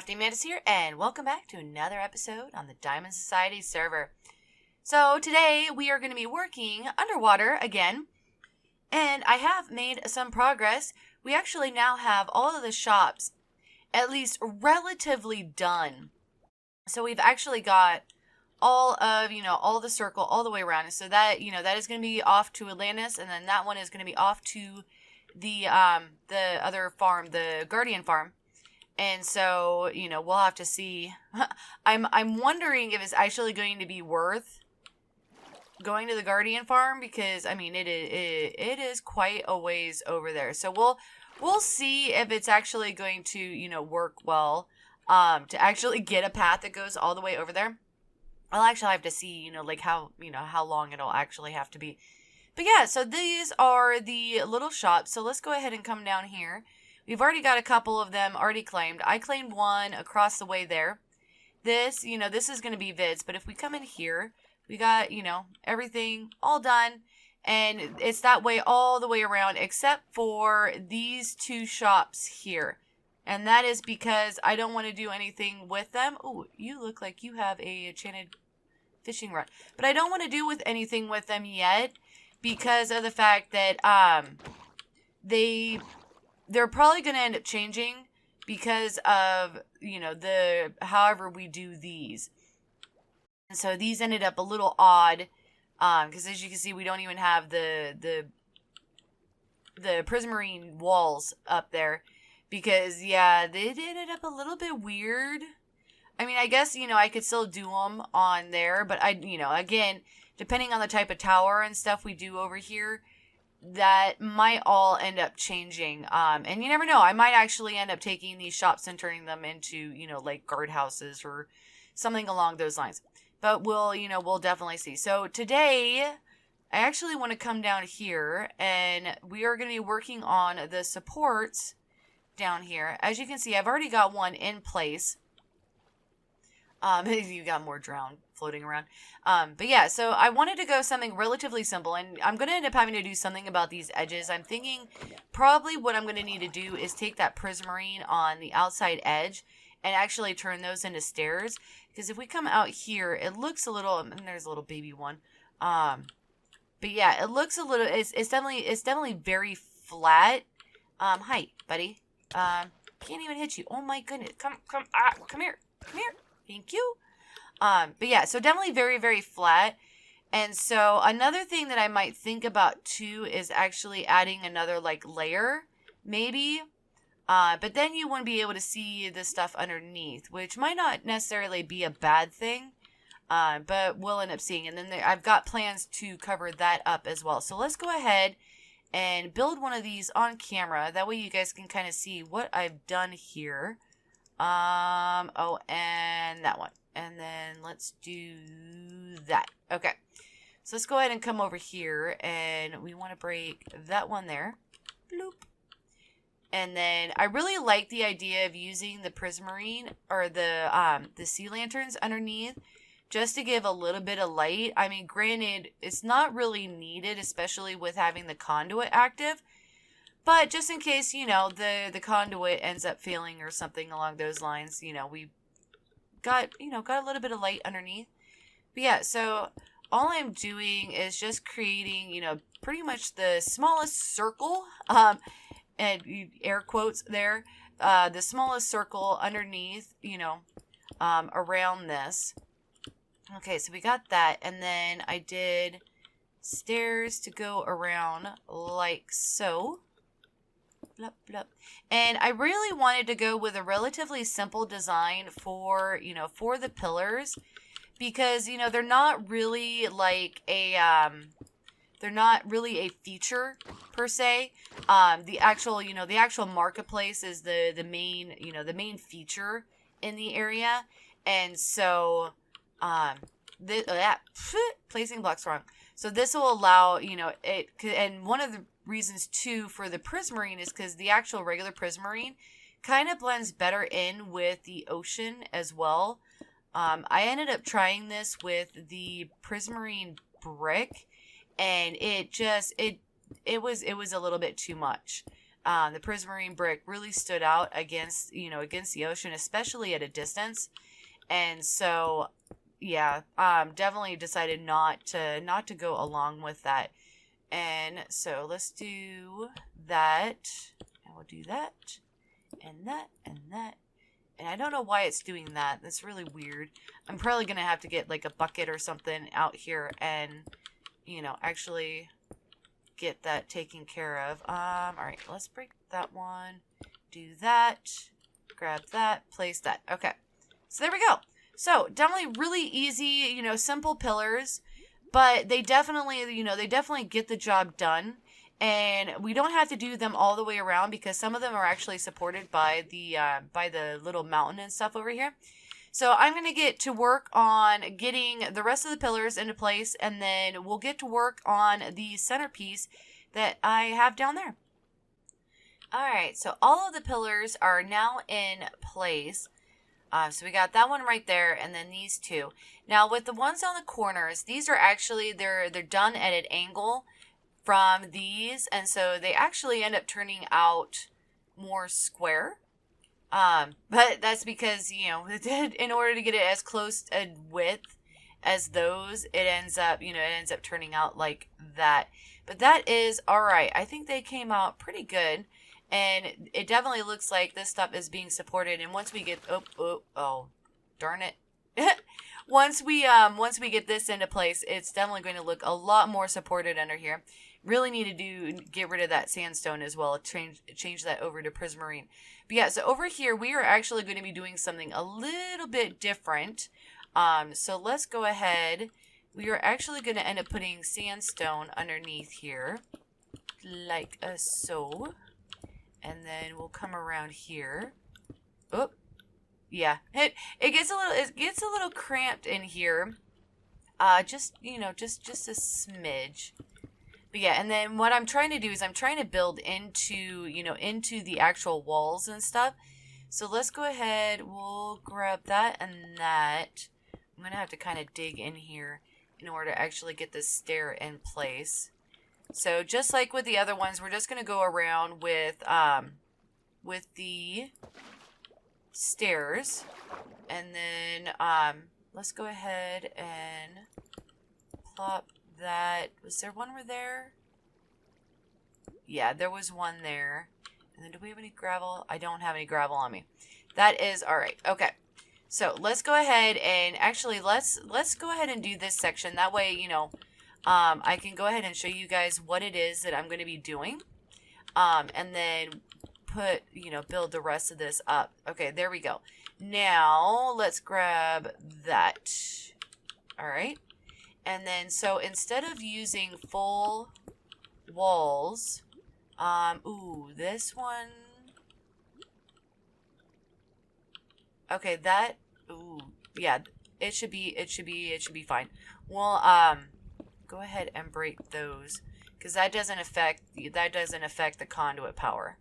CraftingMantis here, and welcome back to another episode on the Diamond Society server. So today we are going to be working underwater again, and I have made some progress. We actually now have all of the shops at least relatively done. So we've actually got all of, all the circle all the way around. And so that, that is going to be off to Atlantis, and then that one is going to be off to the other farm, the Guardian farm. And so, we'll have to see. I'm wondering if it's actually going to be worth going to the Guardian farm, because I mean it is quite a ways over there. So we'll see if it's actually going to, work well to actually get a path that goes all the way over there. I'll actually have to see, like how long it'll actually have to be. But yeah, so these are the little shops. So let's go ahead and come down here. We've already got a couple of them already claimed. I claimed one across the way there. This, this is going to be vids. But if we come in here, we got, everything all done. And it's that way all the way around except for these two shops here. And that is because I don't want to do anything with them. Oh, you look like you have a enchanted fishing rod. But I don't want to do with anything with them yet because of the fact that they're probably going to end up changing because of, the however we do these. And so these ended up a little odd because as you can see, we don't even have the prismarine walls up there because, yeah, they ended up a little bit weird. I mean, I guess, I could still do them on there, but again, depending on the type of tower and stuff we do over here, that might all end up changing. And you never know. I might actually end up taking these shops and turning them into, like guardhouses or something along those lines. But we'll definitely see. So today, I actually want to come down here and we are going to be working on the supports down here. As you can see, I've already got one in place. You got more drowned floating around. But yeah, so I wanted to go something relatively simple, and I'm going to end up having to do something about these edges. I'm thinking probably what I'm going to need to do is take that prismarine on the outside edge and actually turn those into stairs. Because if we come out here, it looks a little, and there's a little baby one. But yeah, it looks a little, it's definitely very flat. Hi, buddy. Can't even hit you. Oh my goodness. Come here. Thank you. But yeah, so definitely very, very flat. And so another thing that I might think about too is actually adding another like layer, maybe. But then you wouldn't be able to see the stuff underneath, which might not necessarily be a bad thing. But we'll end up seeing. And then I've got plans to cover that up as well. So let's go ahead and build one of these on camera. That way you guys can kind of see what I've done here. Oh, and that one. And then let's do that. Okay. So let's go ahead and come over here and we want to break that one there. Bloop. And then I really like the idea of using the prismarine or the sea lanterns underneath just to give a little bit of light. I mean, granted, it's not really needed, especially with having the conduit active. But just in case, the conduit ends up failing or something along those lines, we got a little bit of light underneath. But yeah, so all I'm doing is just creating, pretty much the smallest circle, and air quotes there, the smallest circle underneath, around this. Okay, so we got that. And then I did stairs to go around like so. Blup, blup. And I really wanted to go with a relatively simple design for, for the pillars because, they're not really like they're not really a feature per se. The actual marketplace is the main, the main feature in the area. And so, placing blocks wrong. So this will allow, it, and one of the reasons too for the prismarine is because the actual regular prismarine kind of blends better in with the ocean as well. I ended up trying this with the prismarine brick, and it was a little bit too much. The prismarine brick really stood out against, you know, against the ocean, especially at a distance. And so, yeah, definitely decided not to go along with that. And so let's do that. And we'll do that. And that. And that. And I don't know why it's doing that. That's really weird. I'm probably going to have to get like a bucket or something out here and, you know, actually get that taken care of. Alright, let's break that one. Do that. Grab that. Place that. Okay. So there we go. So definitely really easy, you know, simple pillars. But they definitely, you know, they definitely get the job done. And we don't have to do them all the way around because some of them are actually supported by the little mountain and stuff over here. So I'm going to get to work on getting the rest of the pillars into place, and then we'll get to work on the centerpiece that I have down there. Alright, so all of the pillars are now in place. So we got that one right there, and then these two. Now with the ones on the corners, these are actually, they're done at an angle from these, and so they actually end up turning out more square. But that's because, you know, in order to get it as close a width as those, it ends up, you know, it ends up turning out like that. But that is alright. I think they came out pretty good. And it definitely looks like this stuff is being supported. And once we get, oh, darn it. Once we get this into place, it's definitely going to look a lot more supported under here. Really need to get rid of that sandstone as well. Change that over to prismarine. But yeah, so over here, we are actually going to be doing something a little bit different. So let's go ahead. We are actually going to end up putting sandstone underneath here. Like so. And then we'll come around here. Oh, yeah. It gets a little cramped in here. Just, you know, just a smidge. But yeah, and then what I'm trying to do is I'm trying to build into, you know, into the actual walls and stuff. So let's go ahead. We'll grab that and that. I'm going to have to kind of dig in here in order to actually get this stair in place. So just like with the other ones, we're just going to go around with the stairs. And then let's go ahead and plop that. Was there one over there? Yeah, there was one there. And then do we have any gravel? I don't have any gravel on me. That is alright. Okay. So let's go ahead and actually let's go ahead and do this section. That way, you know, I can go ahead and show you guys what it is that I'm going to be doing. And then build the rest of this up. Okay, there we go. Now, let's grab that. Alright. And then, so instead of using full walls, this one. Okay, that, yeah, it should be fine. Well, go ahead and break those because that doesn't affect the conduit power.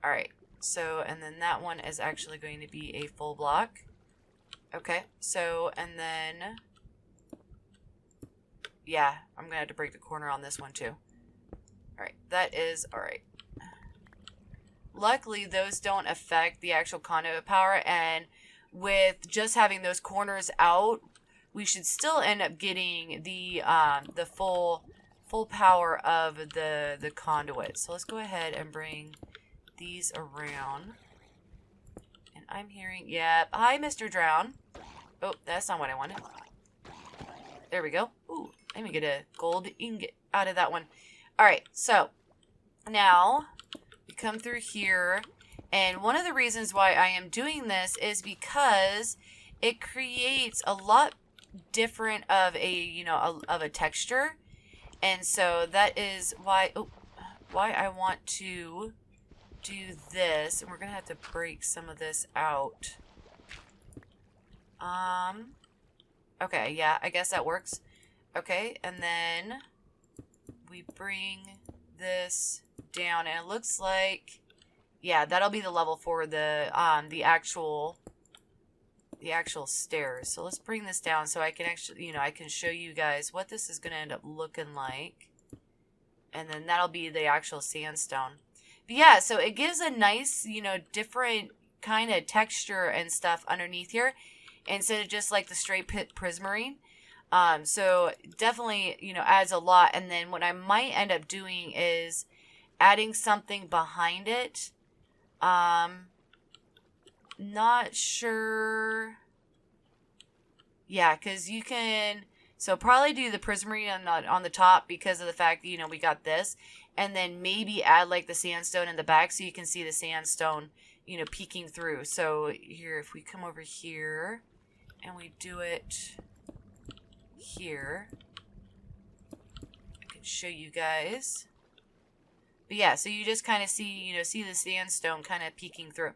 All right. So, and then that one is actually going to be a full block. Okay. So, and then yeah, I'm going to have to break the corner on this one too. All right. That is all right. Luckily, those don't affect the actual conduit power, and with just having those corners out, we should still end up getting the full power of the conduit. So let's go ahead and bring these around. And I'm hearing, yeah, hi, Mr. Drown. Oh, that's not what I wanted. There we go. Ooh, let me get a gold ingot out of that one. All right, so now we come through here, and one of the reasons why I am doing this is because it creates a lot different of a texture, and so that is why I want to do this. And we're gonna have to break some of this out. Okay, yeah, I guess that works. Okay, and then we bring this down, and it looks like, yeah, that'll be the level for the actual stairs. So let's bring this down so I can actually, I can show you guys what this is going to end up looking like. And then that'll be the actual sandstone. yeah, so it gives a nice, different kind of texture and stuff underneath here instead of just like the straight prismarine. So definitely, adds a lot. And then what I might end up doing is adding something behind it. Not sure. Yeah, because you can, so probably do the prismarine on the top because of the fact that, we got this. And then maybe add like the sandstone in the back so you can see the sandstone, peeking through. So here, if we come over here and we do it here, I can show you guys. But yeah, so you just kind of see, see the sandstone kind of peeking through.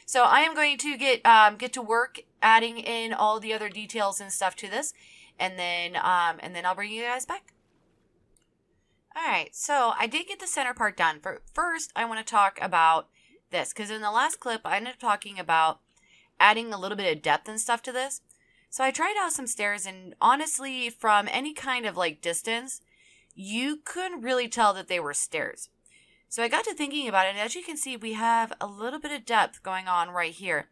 So I am going to get to work adding in all the other details and stuff to this, and then I'll bring you guys back. All right, so I did get the center part done. But first, I want to talk about this because in the last clip, I ended up talking about adding a little bit of depth and stuff to this. So I tried out some stairs, and honestly, from any kind of like distance, you couldn't really tell that they were stairs. So I got to thinking about it, and as you can see, we have a little bit of depth going on right here.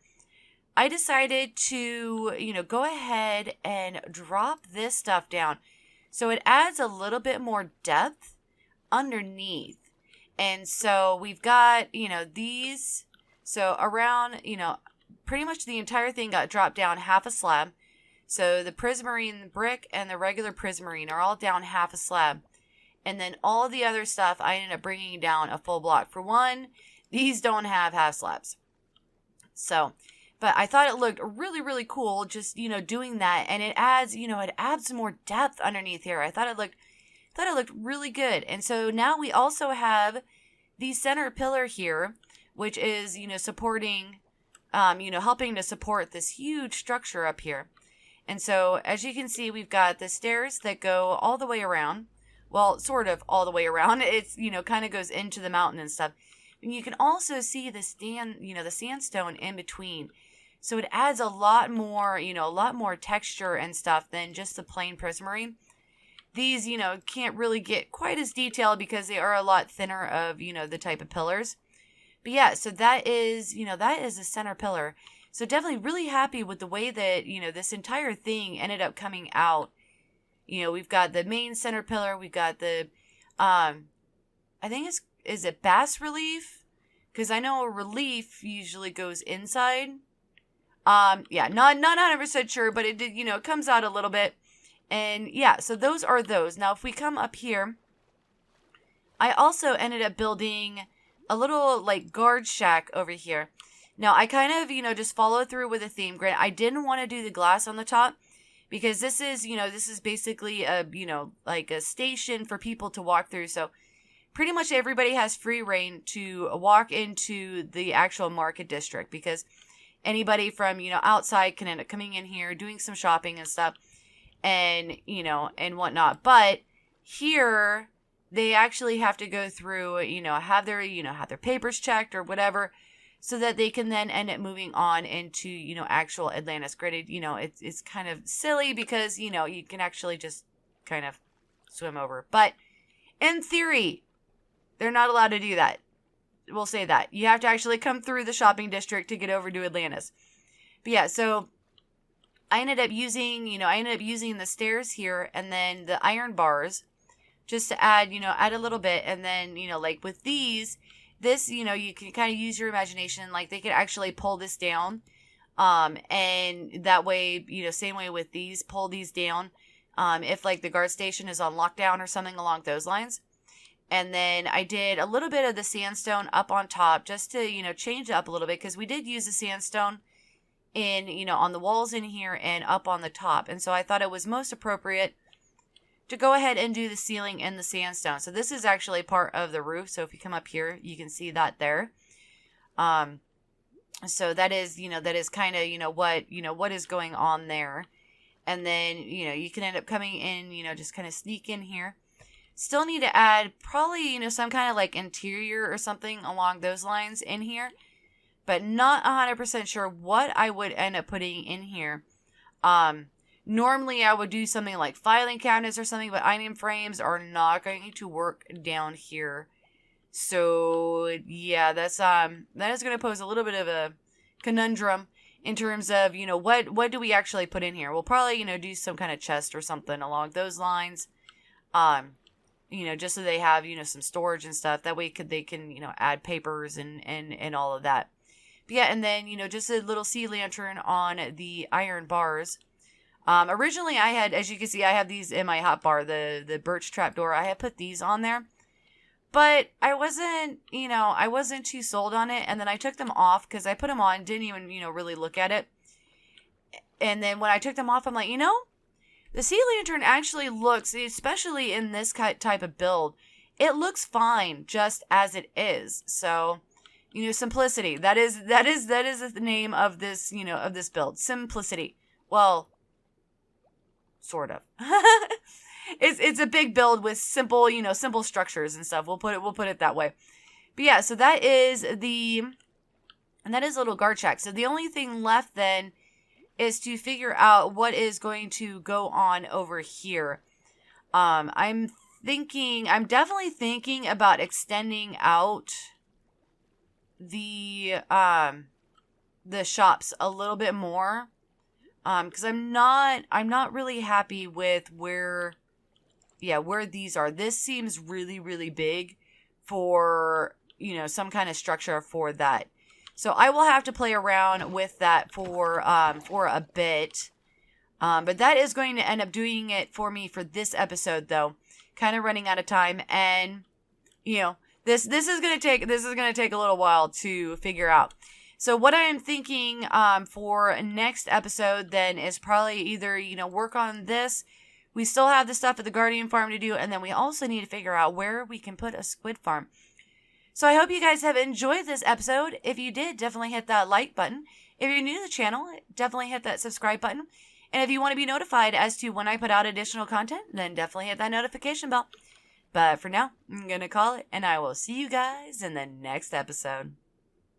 I decided to, go ahead and drop this stuff down. So it adds a little bit more depth underneath. And so we've got, these, so around, pretty much the entire thing got dropped down half a slab. So the prismarine brick and the regular prismarine are all down half a slab. And then all the other stuff, I ended up bringing down a full block. For one, these don't have half slabs. So, but I thought it looked really, really cool just, doing that. And it adds, it adds some more depth underneath here. I thought it looked really good. And so now we also have the center pillar here, which is, supporting, helping to support this huge structure up here. And so as you can see, we've got the stairs that go all the way around. Well, sort of all the way around. It's, kind of goes into the mountain and stuff. And you can also see the the sandstone in between. So it adds a lot more texture and stuff than just the plain prismarine. These, can't really get quite as detailed because they are a lot thinner of, the type of pillars. But yeah, so that is the center pillar. So definitely really happy with the way that, this entire thing ended up coming out. We've got the main center pillar. We've got the, I think is it bas relief? Because I know a relief usually goes inside. Yeah, not 100% sure, but it did, it comes out a little bit. And yeah, so those are those. Now, if we come up here, I also ended up building a little like guard shack over here. Now, I kind of, just follow through with a theme. Granted, I didn't want to do the glass on the top. Because this is basically a, like a station for people to walk through. So pretty much everybody has free reign to walk into the actual market district. Because anybody from, outside can end up coming in here, doing some shopping and stuff. And, and whatnot. But here, they actually have to go through, have their papers checked or whatever. So that they can then end up moving on into, actual Atlantis. Granted, it's kind of silly because, you can actually just kind of swim over. But in theory, they're not allowed to do that. We'll say that. You have to actually come through the shopping district to get over to Atlantis. But yeah, so I ended up using the stairs here and then the iron bars just to add a little bit. And then, like with these, this, you can kind of use your imagination. Like they could actually pull this down. And that way, same way with these, pull these down. If like the guard station is on lockdown or something along those lines. And then I did a little bit of the sandstone up on top just to, change it up a little bit. Because we did use the sandstone in, on the walls in here and up on the top. And so I thought it was most appropriate to go ahead and do the ceiling in the sandstone. So this is actually part of the roof. So if you come up here, you can see that there. So that is, that is kind of, what is going on there. And then, you can end up coming in, just kind of sneak in here. Still need to add probably, some kind of like interior or something along those lines in here. But not 100% sure what I would end up putting in here. Normally, I would do something like filing cabinets or something, but item frames are not going to work down here. So yeah, that is going to pose a little bit of a conundrum in terms of, you know, what do we actually put in here? We'll probably, you know, do some kind of chest or something along those lines. You know, just so they have, you know, some storage and stuff. That way they can, you know, add papers and all of that. But yeah, and then, you know, just a little sea lantern on the iron bars. Originally I had, as you can see, I have these in my hotbar, the birch trapdoor. I had put these on there. But I wasn't too sold on it. And then I took them off because I put them on, didn't even, you know, really look at it. And then when I took them off, I'm like, you know, the sea lantern actually looks, especially in this type of build, it looks fine just as it is. So, you know, simplicity. That is the name of this, you know, of this build. Simplicity. Well, sort of. It's a big build with simple, you know, simple structures and stuff. We'll put it that way. But yeah, so that is a little guard shack. So the only thing left then is to figure out what is going to go on over here. I'm definitely thinking about extending out the shops a little bit more. Because I'm not really happy with where these are. This seems really, really big for, you know, some kind of structure for that. So I will have to play around with that for a bit. But that is going to end up doing it for me for this episode, though. Kind of running out of time, and you know, this is gonna take a little while to figure out. So what I am thinking for next episode then is probably either, you know, work on this. We still have the stuff at the Guardian Farm to do, and then we also need to figure out where we can put a squid farm. So I hope you guys have enjoyed this episode. If you did, definitely hit that like button. If you're new to the channel, definitely hit that subscribe button. And if you want to be notified as to when I put out additional content, then definitely hit that notification bell. But for now, I'm going to call it, and I will see you guys in the next episode.